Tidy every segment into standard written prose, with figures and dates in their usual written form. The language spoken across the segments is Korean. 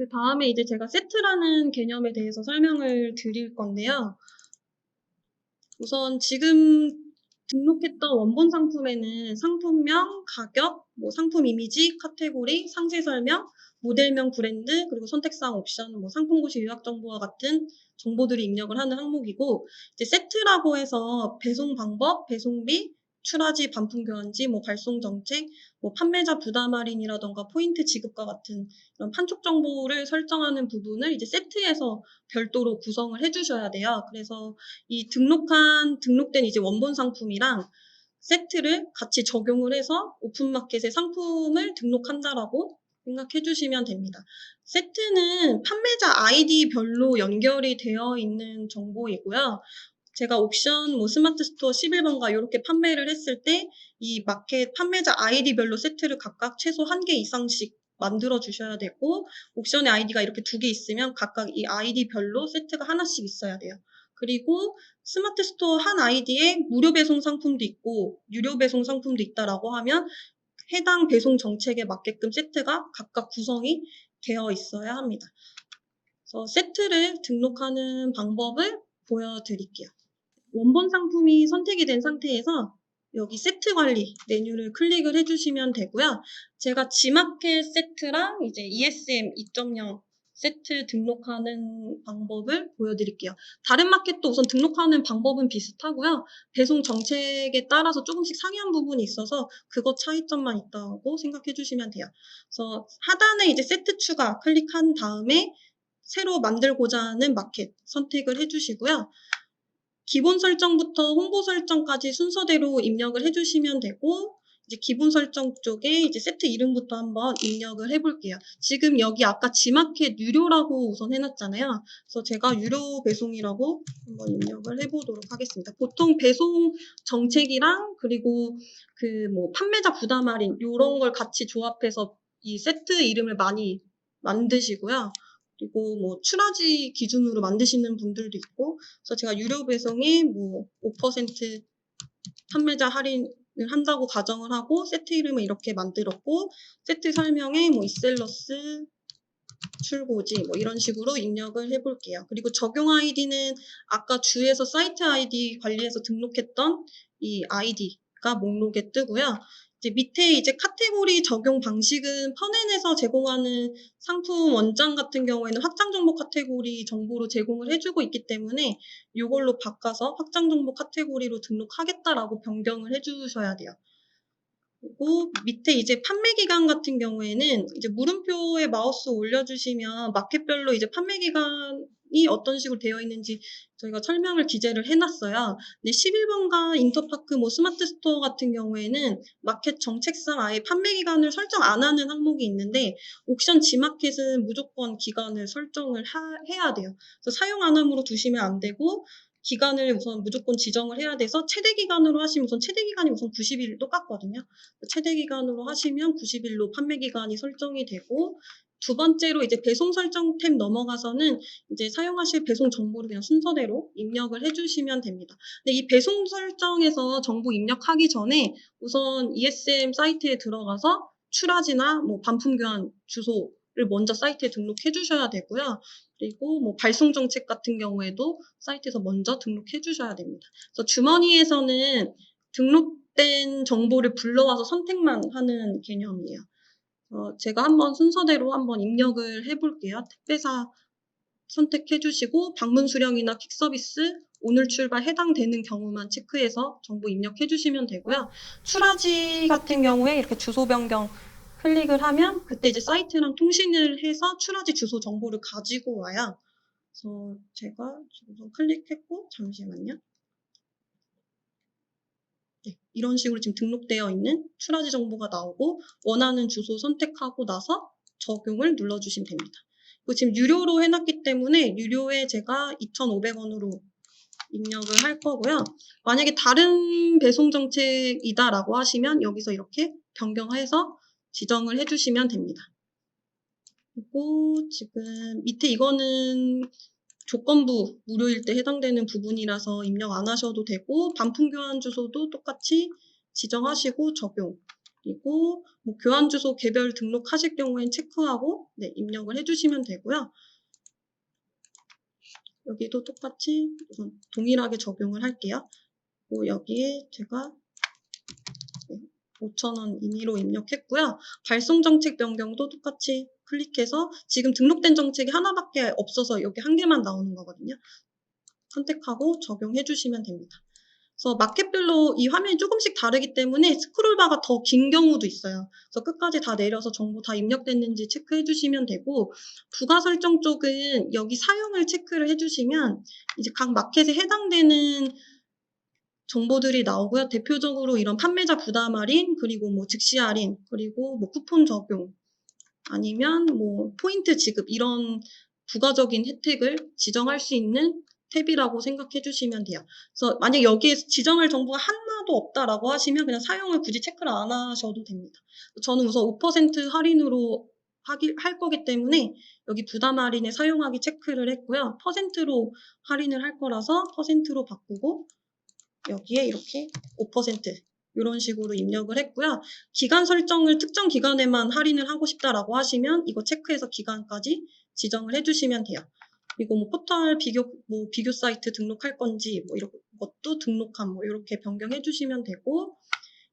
그 다음에 이제 제가 세트라는 개념에 대해서 설명을 드릴 건데요. 우선 지금 등록했던 원본 상품에는 상품명, 가격, 상품 이미지, 카테고리, 상세 설명, 모델명 브랜드, 그리고 선택사항 옵션, 상품고시 요약 정보와 같은 정보들이 입력을 하는 항목이고, 이제 세트라고 해서 배송 방법, 배송비, 출하지, 반품 교환지, 발송 정책, 판매자 부담 할인이라던가 포인트 지급과 같은 이런 판촉 정보를 설정하는 부분을 이제 세트에서 별도로 구성을 해주셔야 돼요. 그래서 이 등록된 이제 원본 상품이랑 세트를 같이 적용을 해서 오픈마켓에 상품을 등록한다라고 생각해 주시면 됩니다. 세트는 판매자 아이디별로 연결이 되어 있는 정보이고요. 제가 옥션, 스마트 스토어 11번가 이렇게 판매를 했을 때 이 마켓 판매자 아이디별로 세트를 각각 최소 1개 이상씩 만들어 주셔야 되고, 옥션의 아이디가 이렇게 2개 있으면 각각 이 아이디별로 세트가 하나씩 있어야 돼요. 그리고 스마트 스토어 한 아이디에 무료 배송 상품도 있고 유료 배송 상품도 있다라고 하면 해당 배송 정책에 맞게끔 세트가 각각 구성이 되어 있어야 합니다. 그래서 세트를 등록하는 방법을 보여드릴게요. 원본 상품이 선택이 된 상태에서 여기 세트 관리 메뉴를 클릭을 해주시면 되고요. 제가 G마켓 세트랑 이제 ESM 2.0 세트 등록하는 방법을 보여드릴게요. 다른 마켓도 우선 등록하는 방법은 비슷하고요. 배송 정책에 따라서 조금씩 상이한 부분이 있어서 그것 차이점만 있다고 생각해 주시면 돼요. 그래서 하단에 이제 세트 추가 클릭한 다음에 새로 만들고자 하는 마켓 선택을 해주시고요. 기본 설정부터 홍보 설정까지 순서대로 입력을 해주시면 되고, 이제 기본 설정 쪽에 이제 세트 이름부터 한번 입력을 해볼게요. 지금 여기 아까 G마켓 유료라고 우선 해놨잖아요. 그래서 제가 유료 배송이라고 한번 입력을 해보도록 하겠습니다. 보통 배송 정책이랑 그리고 판매자 부담 할인 이런 걸 같이 조합해서 이 세트 이름을 많이 만드시고요. 그리고 출하지 기준으로 만드시는 분들도 있고, 그래서 제가 유료 배송에 5% 판매자 할인을 한다고 가정을 하고 세트 이름을 이렇게 만들었고, 세트 설명에 이셀러스 출고지 이런 식으로 입력을 해볼게요. 그리고 적용 아이디는 아까 주에서 사이트 아이디 관리해서 등록했던 이 아이디가 목록에 뜨고요. 이제 밑에 이제 카테고리 적용 방식은 펀엔에서 제공하는 상품 원장 같은 경우에는 확장 정보 카테고리 정보로 제공을 해주고 있기 때문에 이걸로 바꿔서 확장 정보 카테고리로 등록하겠다라고 변경을 해주셔야 돼요. 그리고 밑에 이제 판매 기간 같은 경우에는 이제 물음표에 마우스 올려주시면 마켓별로 이제 판매 기간이 어떤 식으로 되어 있는지 저희가 설명을 기재를 해놨어요. 근데 11번가 인터파크 스마트 스토어 같은 경우에는 마켓 정책상 아예 판매 기간을 설정 안 하는 항목이 있는데 옥션 G마켓은 무조건 기간을 설정을 해야 돼요. 그래서 사용 안 함으로 두시면 안 되고 기간을 우선 무조건 지정을 해야 돼서 최대 기간으로 하시면 우선 최대 기간이 우선 90일 똑같거든요. 최대 기간으로 하시면 90일로 판매 기간이 설정이 되고 두 번째로 이제 배송 설정 탭 넘어가서는 이제 사용하실 배송 정보를 그냥 순서대로 입력을 해주시면 됩니다. 근데 이 배송 설정에서 정보 입력하기 전에 우선 ESM 사이트에 들어가서 출하지나 반품 교환 주소를 먼저 사이트에 등록해 주셔야 되고요. 그리고 발송 정책 같은 경우에도 사이트에서 먼저 등록해 주셔야 됩니다. 그래서 주머니에서는 등록된 정보를 불러와서 선택만 하는 개념이에요. 제가 한번 순서대로 한번 입력을 해볼게요. 택배사 선택해 주시고 방문 수령이나 퀵 서비스 오늘 출발 해당되는 경우만 체크해서 정보 입력해 주시면 되고요. 출하지 같은 경우에 이렇게 주소 변경 클릭을 하면 그때 이제 사이트랑 통신을 해서 출하지 주소 정보를 가지고 와요. 그래서 제가 우선 클릭했고 잠시만요. 네, 이런 식으로 지금 등록되어 있는 출하지 정보가 나오고 원하는 주소 선택하고 나서 적용을 눌러주시면 됩니다. 그리고 지금 유료로 해놨기 때문에 유료에 제가 2,500원으로 입력을 할 거고요. 만약에 다른 배송 정책이다라고 하시면 여기서 이렇게 변경해서 지정을 해주시면 됩니다. 그리고 지금 밑에 이거는 조건부 무료일 때 해당되는 부분이라서 입력 안 하셔도 되고 반품 교환 주소도 똑같이 지정하시고 적용 그리고 뭐 교환 주소 개별 등록하실 경우엔 체크하고 네, 입력을 해주시면 되고요. 여기도 똑같이 우선 동일하게 적용을 할게요. 여기에 제가 5,000원 임의로 입력했고요. 발송 정책 변경도 똑같이 클릭해서 지금 등록된 정책이 하나밖에 없어서 여기 한 개만 나오는 거거든요. 선택하고 적용해 주시면 됩니다. 그래서 마켓별로 이 화면이 조금씩 다르기 때문에 스크롤바가 더 긴 경우도 있어요. 그래서 끝까지 다 내려서 정보 다 입력됐는지 체크해 주시면 되고, 부가 설정 쪽은 여기 사용을 체크를 해 주시면 이제 각 마켓에 해당되는 정보들이 나오고요. 대표적으로 이런 판매자 부담 할인, 그리고 뭐 즉시 할인, 그리고 뭐 쿠폰 적용, 아니면 뭐 포인트 지급 이런 부가적인 혜택을 지정할 수 있는 탭이라고 생각해 주시면 돼요. 그래서 만약 여기에 지정할 정보가 하나도 없다라고 하시면 그냥 사용을 굳이 체크를 안 하셔도 됩니다. 저는 우선 5% 할인으로 할 거기 때문에 여기 부담 할인에 사용하기 체크를 했고요. 퍼센트로 할인을 할 거라서 퍼센트로 바꾸고 여기에 이렇게 5% 이런 식으로 입력을 했고요. 기간 설정을 특정 기간에만 할인을 하고 싶다라고 하시면 이거 체크해서 기간까지 지정을 해주시면 돼요. 그리고 뭐 포털 비교 사이트 등록할 건지 뭐 이런 것도 등록함 뭐 이렇게 변경해 주시면 되고,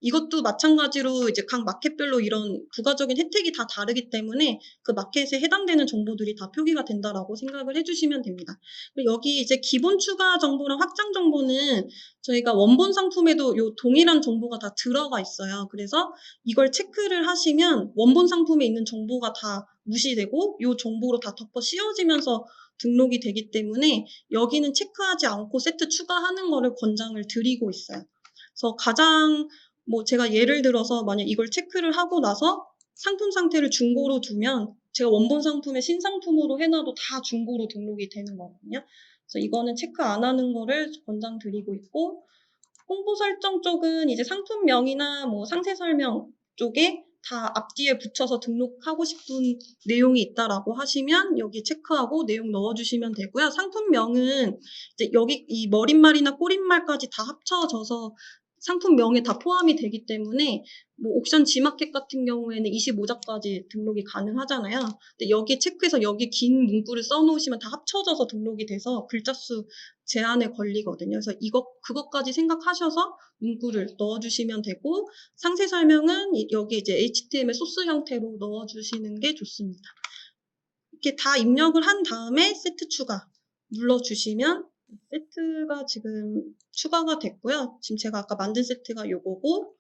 이것도 마찬가지로 이제 각 마켓별로 이런 부가적인 혜택이 다 다르기 때문에 그 마켓에 해당되는 정보들이 다 표기가 된다라고 생각을 해주시면 됩니다. 그리고 여기 이제 기본 추가 정보랑 확장 정보는 저희가 원본 상품에도 요 동일한 정보가 다 들어가 있어요. 그래서 이걸 체크를 하시면 원본 상품에 있는 정보가 다 무시되고 요 정보로 다 덮어 씌워지면서 등록이 되기 때문에 여기는 체크하지 않고 세트 추가하는 거를 권장을 드리고 있어요. 그래서 가장 뭐 제가 예를 들어서 만약 이걸 체크를 하고 나서 상품 상태를 중고로 두면 제가 원본 상품에 신상품으로 해놔도 다 중고로 등록이 되는 거거든요. 그래서 이거는 체크 안 하는 거를 권장드리고 있고, 홍보 설정 쪽은 이제 상품명이나 뭐 상세 설명 쪽에 다 앞뒤에 붙여서 등록하고 싶은 내용이 있다라고 하시면 여기 체크하고 내용 넣어주시면 되고요. 상품명은 이제 여기 이 머릿말이나 꼬릿말까지 다 합쳐져서 상품명에 다 포함이 되기 때문에 뭐 옥션 G마켓 같은 경우에는 25자까지 등록이 가능하잖아요. 근데 여기 체크해서 여기 긴 문구를 써놓으시면 다 합쳐져서 등록이 돼서 글자 수 제한에 걸리거든요. 그래서 그것까지 생각하셔서 문구를 넣어주시면 되고, 상세 설명은 여기 이제 HTML 소스 형태로 넣어주시는 게 좋습니다. 이렇게 다 입력을 한 다음에 세트 추가 눌러주시면 세트가 지금 추가가 됐고요. 지금 제가 아까 만든 세트가 요거고,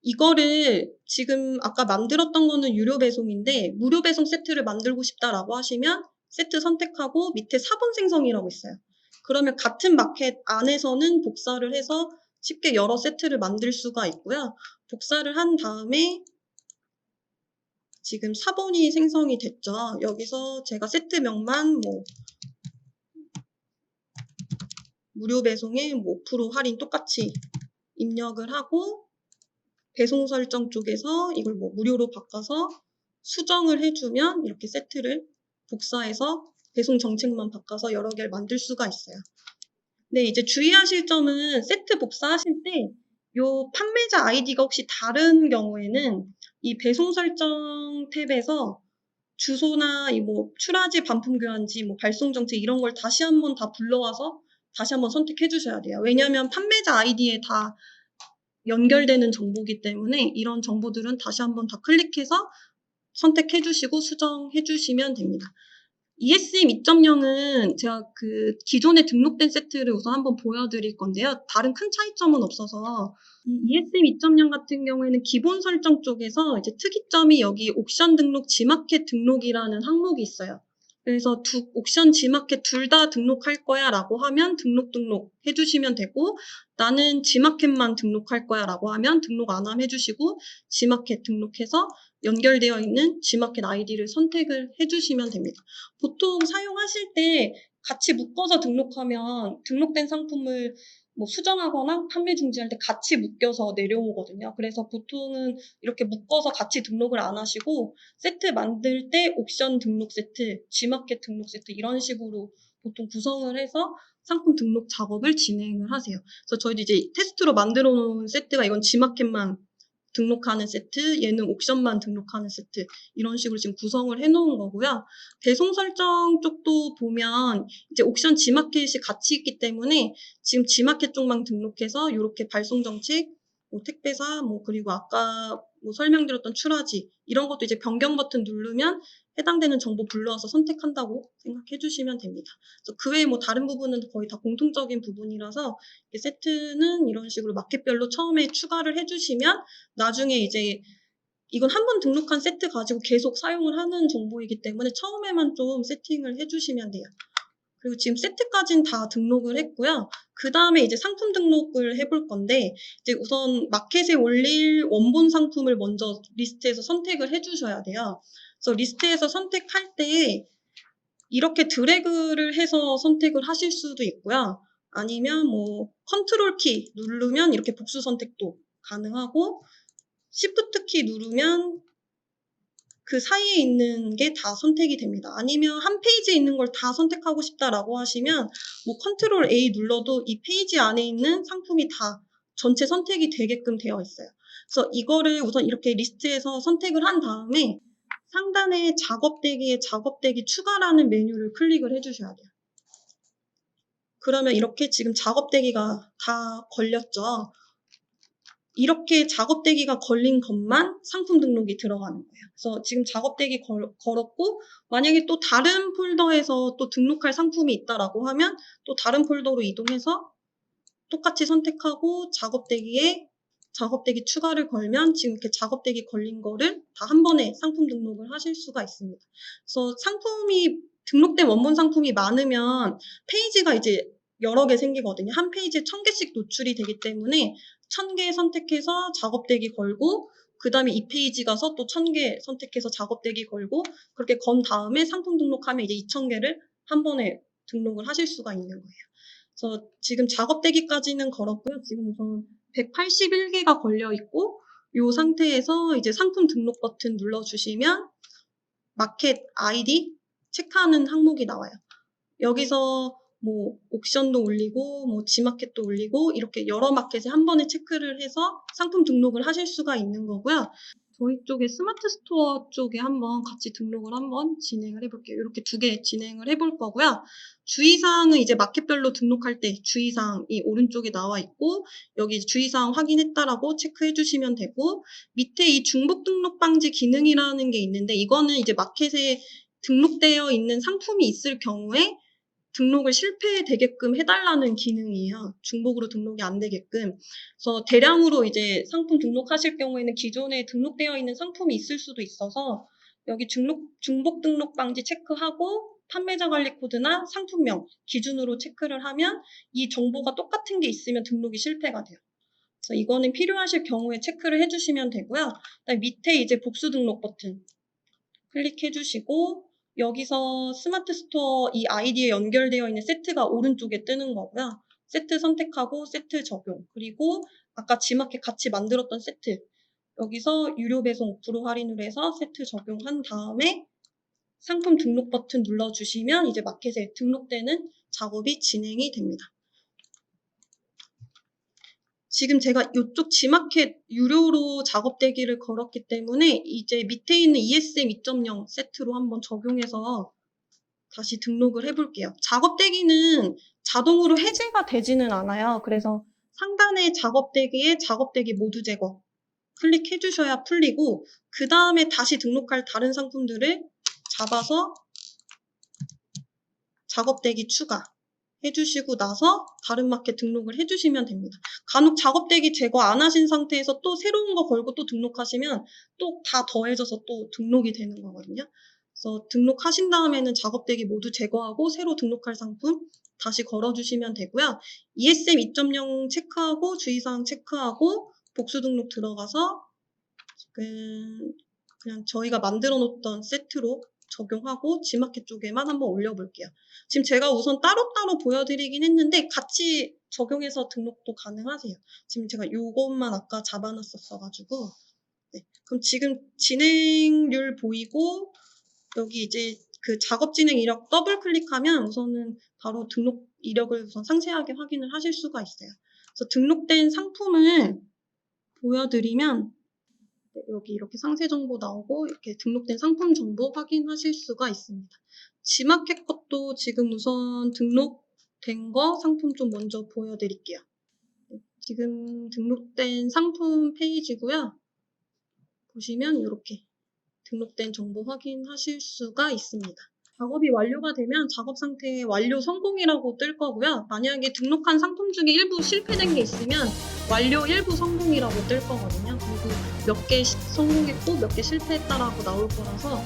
이거를 지금 아까 만들었던 거는 유료 배송인데 무료 배송 세트를 만들고 싶다라고 하시면 세트 선택하고 밑에 4번 생성이라고 있어요. 그러면 같은 마켓 안에서는 복사를 해서 쉽게 여러 세트를 만들 수가 있고요. 복사를 한 다음에 지금 4번이 생성이 됐죠. 여기서 제가 세트명만 뭐 무료 배송에 뭐 5% 할인 똑같이 입력을 하고, 배송 설정 쪽에서 이걸 뭐 무료로 바꿔서 수정을 해주면 이렇게 세트를 복사해서 배송 정책만 바꿔서 여러 개를 만들 수가 있어요. 네, 이제 주의하실 점은 세트 복사하실 때 요 판매자 아이디가 혹시 다른 경우에는 이 배송 설정 탭에서 주소나 이 뭐 출하지, 반품 교환지, 뭐 발송 정책 이런 걸 다시 한번 다 불러와서 다시 한번 선택해 주셔야 돼요. 왜냐하면 판매자 아이디에 다 연결되는 정보이기 때문에 이런 정보들은 다시 한번 다 클릭해서 선택해 주시고 수정해 주시면 됩니다. ESM 2.0은 제가 그 기존에 등록된 세트를 우선 한번 보여드릴 건데요. 다른 큰 차이점은 없어서 이 ESM 2.0 같은 경우에는 기본 설정 쪽에서 이제 특이점이 여기 옥션 등록, G마켓 등록이라는 항목이 있어요. 그래서 옥션, G마켓 둘 다 등록할 거야 라고 하면 등록 해주시면 되고, 나는 G마켓만 등록할 거야 라고 하면 등록 안 함 해주시고 G마켓 등록해서 연결되어 있는 G마켓 아이디를 선택을 해주시면 됩니다. 보통 사용하실 때 같이 묶어서 등록하면 등록된 상품을 뭐 수정하거나 판매 중지할 때 같이 묶여서 내려오거든요. 그래서 보통은 이렇게 묶어서 같이 등록을 안 하시고 세트 만들 때 옥션 등록 세트, G마켓 등록 세트 이런 식으로 보통 구성을 해서 상품 등록 작업을 진행을 하세요. 그래서 저희도 이제 테스트로 만들어 놓은 세트가 이건 G마켓만 등록하는 세트, 얘는 옥션만 등록하는 세트, 이런 식으로 지금 구성을 해놓은 거고요. 배송 설정 쪽도 보면 이제 옥션 G마켓이 같이 있기 때문에 지금 G마켓 쪽만 등록해서 이렇게 발송 정책, 뭐 택배사, 뭐 그리고 아까 뭐 설명드렸던 출하지, 이런 것도 이제 변경 버튼 누르면 해당되는 정보 불러와서 선택한다고 생각해 주시면 됩니다. 그래서 그 외에 뭐 다른 부분은 거의 다 공통적인 부분이라서 세트는 이런 식으로 마켓별로 처음에 추가를 해주시면 나중에 이제 이건 한 번 등록한 세트 가지고 계속 사용을 하는 정보이기 때문에 처음에만 좀 세팅을 해주시면 돼요. 그리고 지금 세트까지는 다 등록을 했고요. 그 다음에 이제 상품 등록을 해볼 건데, 이제 우선 마켓에 올릴 원본 상품을 먼저 리스트에서 선택을 해주셔야 돼요. 그래서 리스트에서 선택할 때 이렇게 드래그를 해서 선택을 하실 수도 있고요. 아니면 뭐 컨트롤 키 누르면 이렇게 복수 선택도 가능하고, 시프트 키 누르면 그 사이에 있는 게 다 선택이 됩니다. 아니면 한 페이지에 있는 걸 다 선택하고 싶다라고 하시면 뭐 컨트롤 A 눌러도 이 페이지 안에 있는 상품이 다 전체 선택이 되게끔 되어 있어요. 그래서 이거를 우선 이렇게 리스트에서 선택을 한 다음에 상단에 작업대기에 작업대기 추가라는 메뉴를 클릭을 해주셔야 돼요. 그러면 이렇게 지금 작업대기가 다 걸렸죠. 이렇게 작업대기가 걸린 것만 상품 등록이 들어가는 거예요. 그래서 지금 작업대기 걸었고, 만약에 또 다른 폴더에서 또 등록할 상품이 있다라고 하면 또 다른 폴더로 이동해서 똑같이 선택하고 작업대기 추가를 걸면 지금 이렇게 작업대기 걸린 거를 다 한 번에 상품 등록을 하실 수가 있습니다. 그래서 상품이 등록된 원본 상품이 많으면 페이지가 이제 여러 개 생기거든요. 한 페이지에 1000개씩 노출이 되기 때문에 1000개 선택해서 작업대기 걸고, 그 다음에 이 페이지 가서 또 1000개 선택해서 작업대기 걸고, 그렇게 건 다음에 상품 등록하면 이제 2000개를 한 번에 등록을 하실 수가 있는 거예요. 그래서 지금 작업대기까지는 걸었고요. 지금 우선 181개가 걸려 있고, 이 상태에서 이제 상품 등록 버튼 눌러주시면 마켓 아이디 체크하는 항목이 나와요. 여기서 뭐 옥션도 올리고 뭐 G마켓도 올리고 이렇게 여러 마켓에 한 번에 체크를 해서 상품 등록을 하실 수가 있는 거고요. 저희 쪽에 스마트 스토어 쪽에 한번 같이 등록을 한번 진행을 해볼게요. 이렇게 두 개 진행을 해볼 거고요. 주의사항은 이제 마켓별로 등록할 때 주의사항이 오른쪽에 나와 있고, 여기 주의사항 확인했다라고 체크해 주시면 되고, 밑에 이 중복 등록 방지 기능이라는 게 있는데, 이거는 이제 마켓에 등록되어 있는 상품이 있을 경우에 등록을 실패되게끔 해달라는 기능이에요. 중복으로 등록이 안 되게끔. 그래서 대량으로 이제 상품 등록하실 경우에는 기존에 등록되어 있는 상품이 있을 수도 있어서 여기 중복 등록 방지 체크하고 판매자 관리 코드나 상품명 기준으로 체크를 하면 이 정보가 똑같은 게 있으면 등록이 실패가 돼요. 그래서 이거는 필요하실 경우에 체크를 해주시면 되고요. 그다음에 밑에 이제 복수 등록 버튼 클릭해 주시고, 여기서 스마트 스토어 이 아이디에 연결되어 있는 세트가 오른쪽에 뜨는 거고요. 세트 선택하고 세트 적용, 그리고 아까 G마켓 같이 만들었던 세트, 여기서 유료 배송 5% 할인으로 해서 세트 적용한 다음에 상품 등록 버튼 눌러주시면 이제 마켓에 등록되는 작업이 진행이 됩니다. 지금 제가 이쪽 G마켓 유료로 작업대기를 걸었기 때문에 이제 밑에 있는 ESM 2.0 세트로 한번 적용해서 다시 등록을 해볼게요. 작업대기는 자동으로 해제가 되지는 않아요. 그래서 상단의 작업대기에 작업대기 모두 제거 클릭해 주셔야 풀리고, 그 다음에 다시 등록할 다른 상품들을 잡아서 작업대기 추가 해주시고 나서 다른 마켓 등록을 해주시면 됩니다. 간혹 작업대기 제거 안 하신 상태에서 또 새로운 거 걸고 또 등록하시면 또 다 더해져서 또 등록이 되는 거거든요. 그래서 등록하신 다음에는 작업대기 모두 제거하고 새로 등록할 상품 다시 걸어주시면 되고요. ESM 2.0 체크하고 주의사항 체크하고 복수 등록 들어가서 지금 그냥 저희가 만들어 놓던 세트로 적용하고 G마켓 쪽에만 한번 올려볼게요. 지금 제가 우선 따로따로 보여드리긴 했는데 같이 적용해서 등록도 가능하세요. 지금 제가 요것만 아까 잡아놨었어가지고. 네. 그럼 지금 진행률 보이고 여기 이제 그 작업 진행 이력 더블 클릭하면 우선은 바로 등록 이력을 우선 상세하게 확인을 하실 수가 있어요. 그래서 등록된 상품을 보여드리면 네, 여기 이렇게 상세 정보 나오고 이렇게 등록된 상품 정보 확인하실 수가 있습니다. G마켓 것도 지금 우선 등록된 거 상품 좀 먼저 보여드릴게요. 네, 지금 등록된 상품 페이지고요. 보시면 이렇게 등록된 정보 확인하실 수가 있습니다. 작업이 완료가 되면 작업 상태에 완료 성공이라고 뜰 거고요. 만약에 등록한 상품 중에 일부 실패된 게 있으면 완료 일부 성공이라고 뜰 거거든요. 그리고 몇 개 성공했고 몇 개 실패했다라고 나올 거라서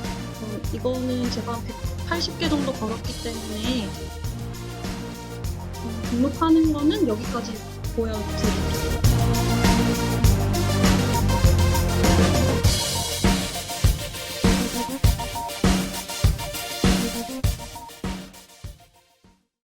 이거는 제가 180개 정도 걸었기 때문에 등록하는 거는 여기까지 보여드릴게요.